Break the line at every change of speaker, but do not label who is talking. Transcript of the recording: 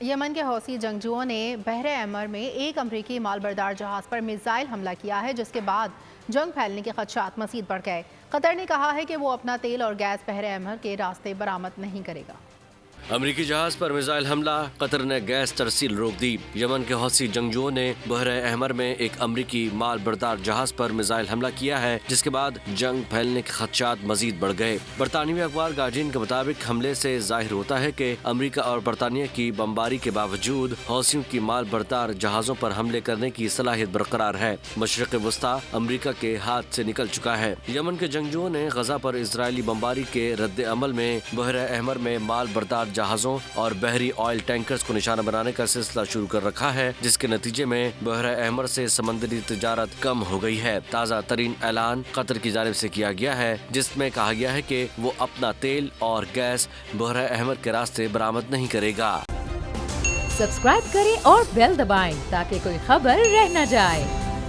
یمن کے حوثی جنگجوؤں نے بحر احمر میں ایک امریکی مالبردار جہاز پر میزائل حملہ کیا ہے، جس کے بعد جنگ پھیلنے کے خدشات مزید بڑھ گئے۔ قطر نے کہا ہے کہ وہ اپنا تیل اور گیس بحر احمر کے راستے برآمد نہیں کرے گا۔
امریکی جہاز پر میزائل حملہ، قطر نے گیس ترسیل روک دی۔ یمن کے حوثی جنگجوؤں نے بحر احمر میں ایک امریکی مال بردار جہاز پر میزائل حملہ کیا ہے، جس کے بعد جنگ پھیلنے کے خدشات مزید بڑھ گئے۔ برطانوی اخبار گارڈین کے مطابق حملے سے ظاہر ہوتا ہے کہ امریکہ اور برطانیہ کی بمباری کے باوجود حوثیوں کی مال بردار جہازوں پر حملے کرنے کی صلاحیت برقرار ہے۔ مشرق وسطی امریکہ کے ہاتھ سے نکل چکا ہے۔ یمن کے جنگجوؤں نے غزہ پر اسرائیلی بمباری کے رد عمل میں بحر احمر میں مال بردار جہازوں اور بحری آئل ٹینکرز کو نشانہ بنانے کا سلسلہ شروع کر رکھا ہے، جس کے نتیجے میں بحر احمر سے سمندری تجارت کم ہو گئی ہے۔ تازہ ترین اعلان قطر کی جانب سے کیا گیا ہے، جس میں کہا گیا ہے کہ وہ اپنا تیل اور گیس بحر احمر کے راستے برآمد نہیں کرے گا۔
سبسکرائب کریں اور بیل دبائیں تاکہ کوئی خبر رہ نہ جائے۔